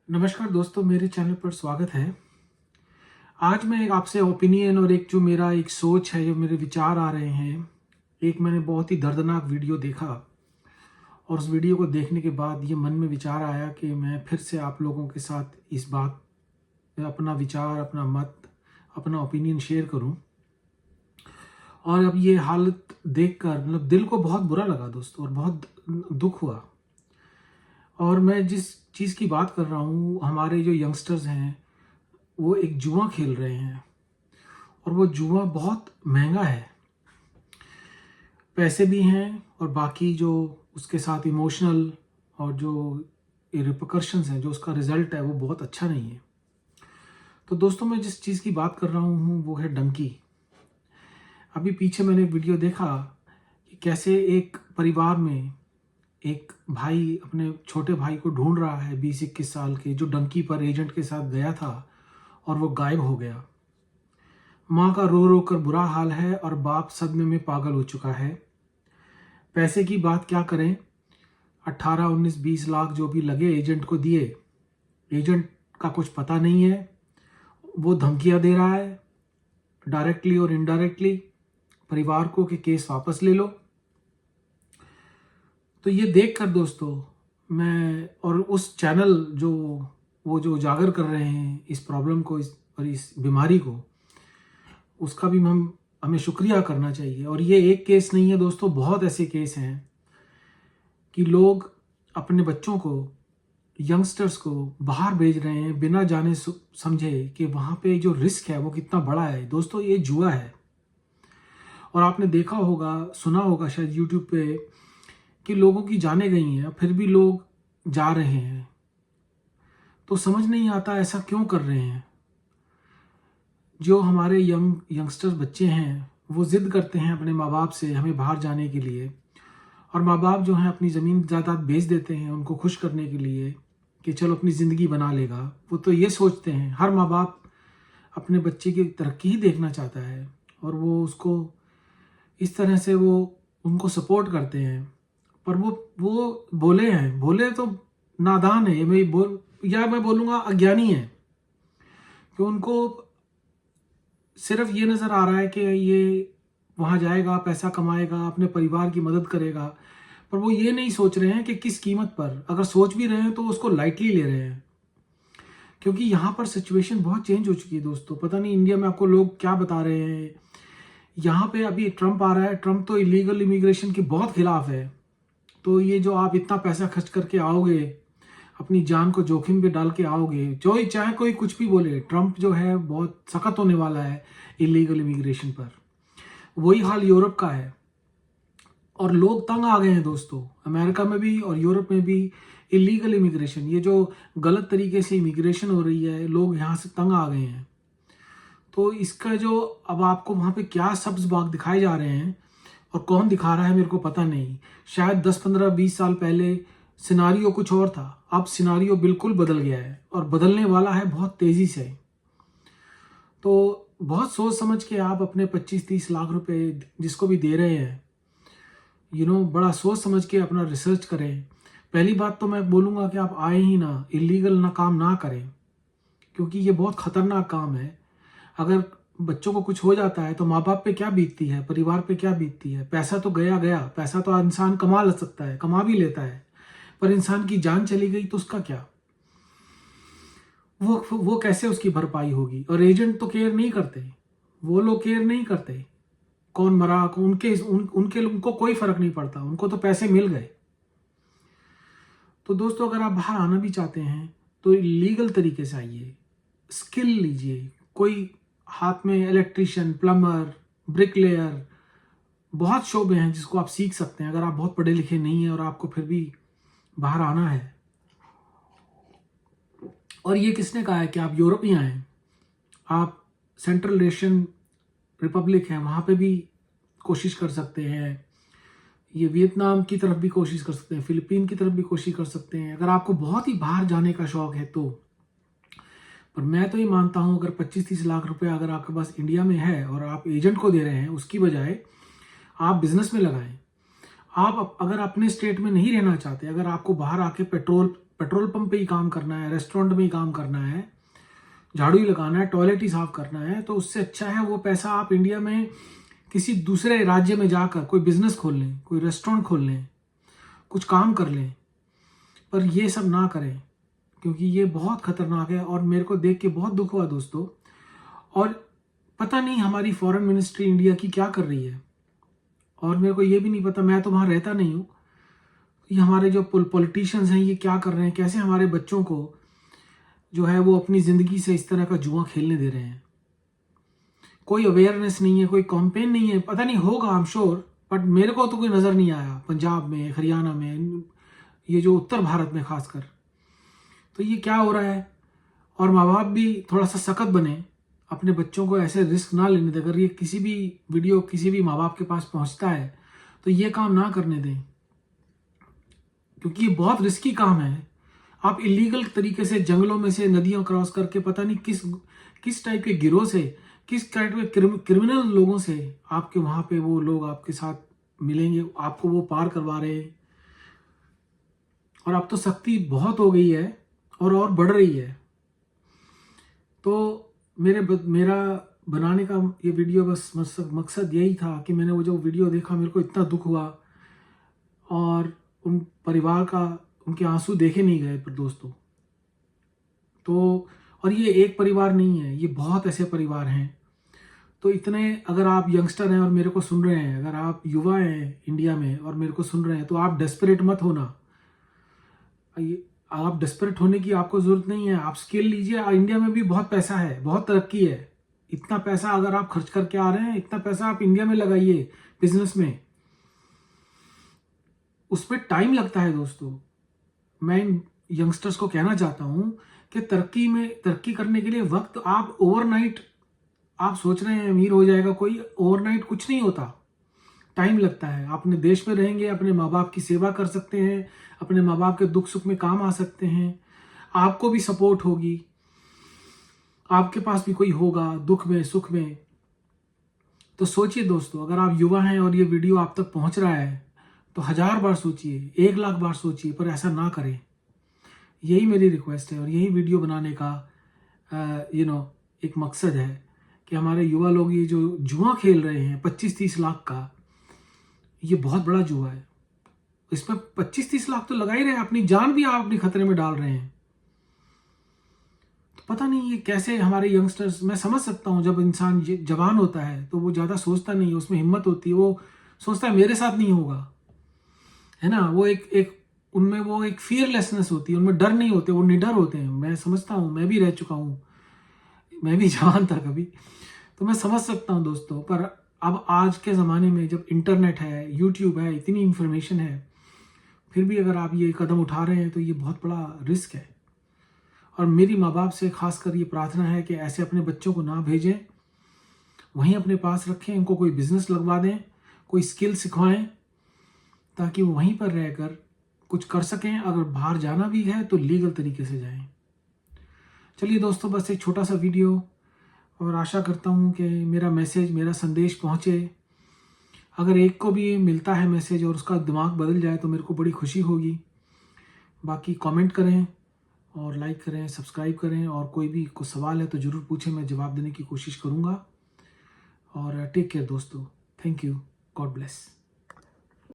नमस्कार दोस्तों, मेरे चैनल पर स्वागत है। आज मैं एक आपसे ओपिनियन और एक जो मेरा एक सोच है, जो मेरे विचार आ रहे हैं। एक मैंने बहुत ही दर्दनाक वीडियो देखा और उस वीडियो को देखने के बाद ये मन में विचार आया कि मैं फिर से आप लोगों के साथ इस बात में अपना विचार, अपना मत, अपना ओपिनियन शेयर करूं। और अब ये हालत देखकर मतलब दिल को बहुत बुरा लगा दोस्तों, और बहुत दुख हुआ। और मैं जिस चीज़ की बात कर रहा हूँ, हमारे जो यंगस्टर्स हैं वो एक जुआ खेल रहे हैं, और वो जुआ बहुत महंगा है। पैसे भी हैं और बाकी जो उसके साथ इमोशनल और जो रिपकर्शंस हैं, जो उसका रिजल्ट है, वो बहुत अच्छा नहीं है। तो दोस्तों, मैं जिस चीज़ की बात कर रहा हूँ वो है डंकी। अभी पीछे मैंने एक वीडियो देखा कि कैसे एक परिवार में एक भाई अपने छोटे भाई को ढूंढ रहा है, 20-21 साल के, जो डंकी पर एजेंट के साथ गया था और वो गायब हो गया। माँ का रो रो कर बुरा हाल है और बाप सदमे में पागल हो चुका है। पैसे की बात क्या करें, 18, 19, 20 लाख जो भी लगे एजेंट को दिए। एजेंट का कुछ पता नहीं है, वो धमकियां दे रहा है डायरेक्टली और इनडायरेक्टली परिवार को कि केस वापस ले लो। तो ये देखकर दोस्तों, मैं और उस चैनल जो वो जो उजागर कर रहे हैं इस प्रॉब्लम को, इस बीमारी को, उसका भी हमें शुक्रिया करना चाहिए। और ये एक केस नहीं है दोस्तों, बहुत ऐसे केस हैं कि लोग अपने बच्चों को, यंगस्टर्स को बाहर भेज रहे हैं बिना जाने समझे कि वहाँ पे जो रिस्क है वो कितना बड़ा है। दोस्तों, ये जुआ है। और आपने देखा होगा, सुना होगा शायद यूट्यूब पे, कि लोगों की जानें गई हैं फिर भी लोग जा रहे हैं। तो समझ नहीं आता ऐसा क्यों कर रहे हैं। जो हमारे यंगस्टर्स बच्चे हैं वो ज़िद करते हैं अपने माँ बाप से हमें बाहर जाने के लिए, और माँ बाप जो हैं अपनी ज़मीन जायदाद बेच देते हैं उनको खुश करने के लिए कि चलो अपनी ज़िंदगी बना लेगा। वो तो ये सोचते हैं, हर माँ बाप अपने बच्चे की तरक्की ही देखना चाहता है, और वो उसको इस तरह से वो उनको सपोर्ट करते हैं। पर वो बोले तो नादान है, मैं बोलूँगा अज्ञानी है, कि उनको सिर्फ ये नज़र आ रहा है कि ये वहाँ जाएगा, पैसा कमाएगा, अपने परिवार की मदद करेगा। पर वो ये नहीं सोच रहे हैं कि किस कीमत पर, अगर सोच भी रहे हैं तो उसको लाइटली ले रहे हैं। क्योंकि यहाँ पर सिचुएशन बहुत चेंज हो चुकी है दोस्तों। पता नहीं इंडिया में आपको लोग क्या बता रहे हैं। यहाँ पे अभी ट्रंप आ रहा है, ट्रंप तो इलीगल इमिग्रेशन के बहुत खिलाफ है। तो ये जो आप इतना पैसा खर्च करके आओगे, अपनी जान को जोखिम पे डाल के आओगे, जो चाहे कोई कुछ भी बोले, ट्रंप जो है बहुत सख्त होने वाला है इलीगल इमिग्रेशन पर। वही हाल यूरोप का है, और लोग तंग आ गए हैं दोस्तों, अमेरिका में भी और यूरोप में भी। इलीगल इमिग्रेशन, ये जो गलत तरीके से इमिग्रेशन हो रही है, लोग यहाँ से तंग आ गए हैं। तो इसका जो अब आपको वहाँ पे क्या सब्ज बाग दिखाए जा रहे हैं और कौन दिखा रहा है मेरे को पता नहीं। शायद 10, 15, 20 साल पहले सिनारियो कुछ और था, अब सिनारियो बिल्कुल बदल गया है, और बदलने वाला है बहुत तेजी से। तो बहुत सोच समझ के आप अपने 25-30 लाख रुपए जिसको भी दे रहे हैं, बड़ा सोच समझ के अपना रिसर्च करें। पहली बात तो मैं बोलूँगा कि आप आए ही ना, इलीगल ना काम ना करें, क्योंकि ये बहुत खतरनाक काम है। अगर बच्चों को कुछ हो जाता है तो माँ बाप पे क्या बीतती है, परिवार पे क्या बीतती है। पैसा तो गया गया, पैसा तो इंसान कमा ले सकता है, कमा भी लेता है, पर इंसान की जान चली गई तो उसका क्या, वो कैसे उसकी भरपाई होगी। और एजेंट तो केयर नहीं करते, वो लोग केयर नहीं करते कौन मरा, उनको कोई फर्क नहीं पड़ता, उनको तो पैसे मिल गए। तो दोस्तों, अगर आप बाहर आना भी चाहते हैं तो लीगल तरीके से आइए, स्किल लीजिए। कोई हाथ में इलेक्ट्रीशियन, प्लम्बर, ब्रिकलेयर, बहुत शोबे हैं जिसको आप सीख सकते हैं अगर आप बहुत पढ़े लिखे नहीं हैं और आपको फिर भी बाहर आना है। और ये किसने कहा है कि आप यूरोप ही आए। आप सेंट्रल एशियन रिपब्लिक है, वहाँ पे भी कोशिश कर सकते हैं। ये वियतनाम की तरफ भी कोशिश कर सकते हैं, फिलीपीन की तरफ भी कोशिश कर सकते हैं, अगर आपको बहुत ही बाहर जाने का शौक है तो। पर मैं तो ये मानता हूँ, अगर 25-30 लाख रुपए अगर आपके पास इंडिया में है और आप एजेंट को दे रहे हैं, उसकी बजाय आप बिजनेस में लगाएं। आप अगर अपने स्टेट में नहीं रहना चाहते, अगर आपको बाहर आके पेट्रोल पेट्रोल पंप पे ही काम करना है, रेस्टोरेंट में ही काम करना है, झाड़ू ही लगाना है, टॉयलेट ही साफ करना है, तो उससे अच्छा है वो पैसा आप इंडिया में किसी दूसरे राज्य में जाकर कोई बिजनेस खोल लें, कोई रेस्टोरेंट खोल लें, कुछ काम कर लें। पर ये सब ना करें, क्योंकि ये बहुत खतरनाक है। और मेरे को देख के बहुत दुख हुआ दोस्तों। और पता नहीं हमारी फॉरेन मिनिस्ट्री इंडिया की क्या कर रही है, और मेरे को ये भी नहीं पता, मैं तो वहाँ रहता नहीं हूँ, ये हमारे जो पॉलिटिशियंस हैं ये क्या कर रहे हैं, कैसे हमारे बच्चों को जो है वो अपनी ज़िंदगी से इस तरह का जुआ खेलने दे रहे हैं। कोई अवेयरनेस नहीं है, कोई कैंपेन नहीं है, पता नहीं होगा, आई एम श्योर, बट मेरे को तो कोई नज़र नहीं आया पंजाब में, हरियाणा में, ये जो उत्तर भारत में खासकर। तो ये क्या हो रहा है। और माँ बाप भी थोड़ा सा सख्त बने, अपने बच्चों को ऐसे रिस्क ना लेने दें। अगर ये किसी भी वीडियो किसी भी माँ बाप के पास पहुंचता है तो ये काम ना करने दें, क्योंकि ये बहुत रिस्की काम है। आप इलीगल तरीके से जंगलों में से नदियां क्रॉस करके पता नहीं किस टाइप के गिरोह से, किस टाइप के क्रिमिनल लोगों से आपके वहां पे वो लोग आपके साथ मिलेंगे, आपको वो पार करवा रहे हैं। और अब तो सख्ती बहुत हो गई है और बढ़ रही है। तो मेरा बनाने का ये वीडियो बस मकसद यही था कि मैंने वो जो वीडियो देखा, मेरे को इतना दुख हुआ, और उन परिवार का, उनके आंसू देखे नहीं गए पर दोस्तों। तो और ये एक परिवार नहीं है, ये बहुत ऐसे परिवार हैं। तो इतने, अगर आप यंगस्टर हैं और मेरे को सुन रहे हैं, अगर आप युवा हैं इंडिया में और मेरे को सुन रहे हैं, तो आप डेस्परेट मत होना। आप डेस्परेट होने की आपको जरूरत नहीं है। आप स्किल लीजिए, इंडिया में भी बहुत पैसा है, बहुत तरक्की है। इतना पैसा अगर आप खर्च करके आ रहे हैं, इतना पैसा आप इंडिया में लगाइए बिजनेस में। उसमें टाइम लगता है दोस्तों। मैं इन यंगस्टर्स को कहना चाहता हूं कि तरक्की करने के लिए वक्त, आप ओवरनाइट आप सोच रहे हैं अमीर हो जाएगा, कोई ओवरनाइट कुछ नहीं होता, टाइम लगता है। आप अपने देश में रहेंगे, अपने माँ बाप की सेवा कर सकते हैं, अपने माँ बाप के दुख सुख में काम आ सकते हैं, आपको भी सपोर्ट होगी, आपके पास भी कोई होगा दुख में सुख में। तो सोचिए दोस्तों, अगर आप युवा हैं और ये वीडियो आप तक पहुंच रहा है तो 1000 बार सोचिए, 1,00,000 बार सोचिए, पर ऐसा ना करें। यही मेरी रिक्वेस्ट है और यही वीडियो बनाने का एक मकसद है कि हमारे युवा लोग ये जो जुआ खेल रहे हैं 25-30 लाख का, ये बहुत बड़ा जुआ है। इसमें 25-30 लाख तो लगा ही रहे हैं, अपनी जान भी आप अपनी खतरे में डाल रहे हैं। तो पता नहीं ये कैसे हमारे यंगस्टर्स, मैं समझ सकता हूँ जब इंसान जवान होता है तो वो ज़्यादा सोचता नहीं है, उसमें हिम्मत होती है, वो सोचता है मेरे साथ नहीं होगा, है ना। वो एक उनमें वो एक फियरलेसनेस होती है, उनमें डर नहीं होते, वो निडर होते हैं। मैं समझता हूँ, मैं भी रह चुका हूँ, मैं भी जवान था कभी, तो मैं समझ सकता हूँ दोस्तों। पर अब आज के ज़माने में जब इंटरनेट है, यूट्यूब है, इतनी इन्फॉर्मेशन है, फिर भी अगर आप ये कदम उठा रहे हैं तो ये बहुत बड़ा रिस्क है। और मेरी माँ बाप से खासकर ये प्रार्थना है कि ऐसे अपने बच्चों को ना भेजें, वहीं अपने पास रखें, इनको कोई बिजनेस लगवा दें, कोई स्किल सिखवाएं, ताकि वो वहीं पर रहकर कुछ कर सकें। अगर बाहर जाना भी है तो लीगल तरीके से जाएं। चलिए दोस्तों, बस एक छोटा सा वीडियो, और आशा करता हूँ कि मेरा मैसेज, मेरा संदेश पहुँचे। अगर एक को भी मिलता है मैसेज और उसका दिमाग बदल जाए तो मेरे को बड़ी खुशी होगी। बाकी कमेंट करें और लाइक करें, सब्सक्राइब करें, और कोई भी कुछ सवाल है तो ज़रूर पूछें, मैं जवाब देने की कोशिश करूँगा। और टेक केयर दोस्तों, थैंक यू, गॉड ब्लेस।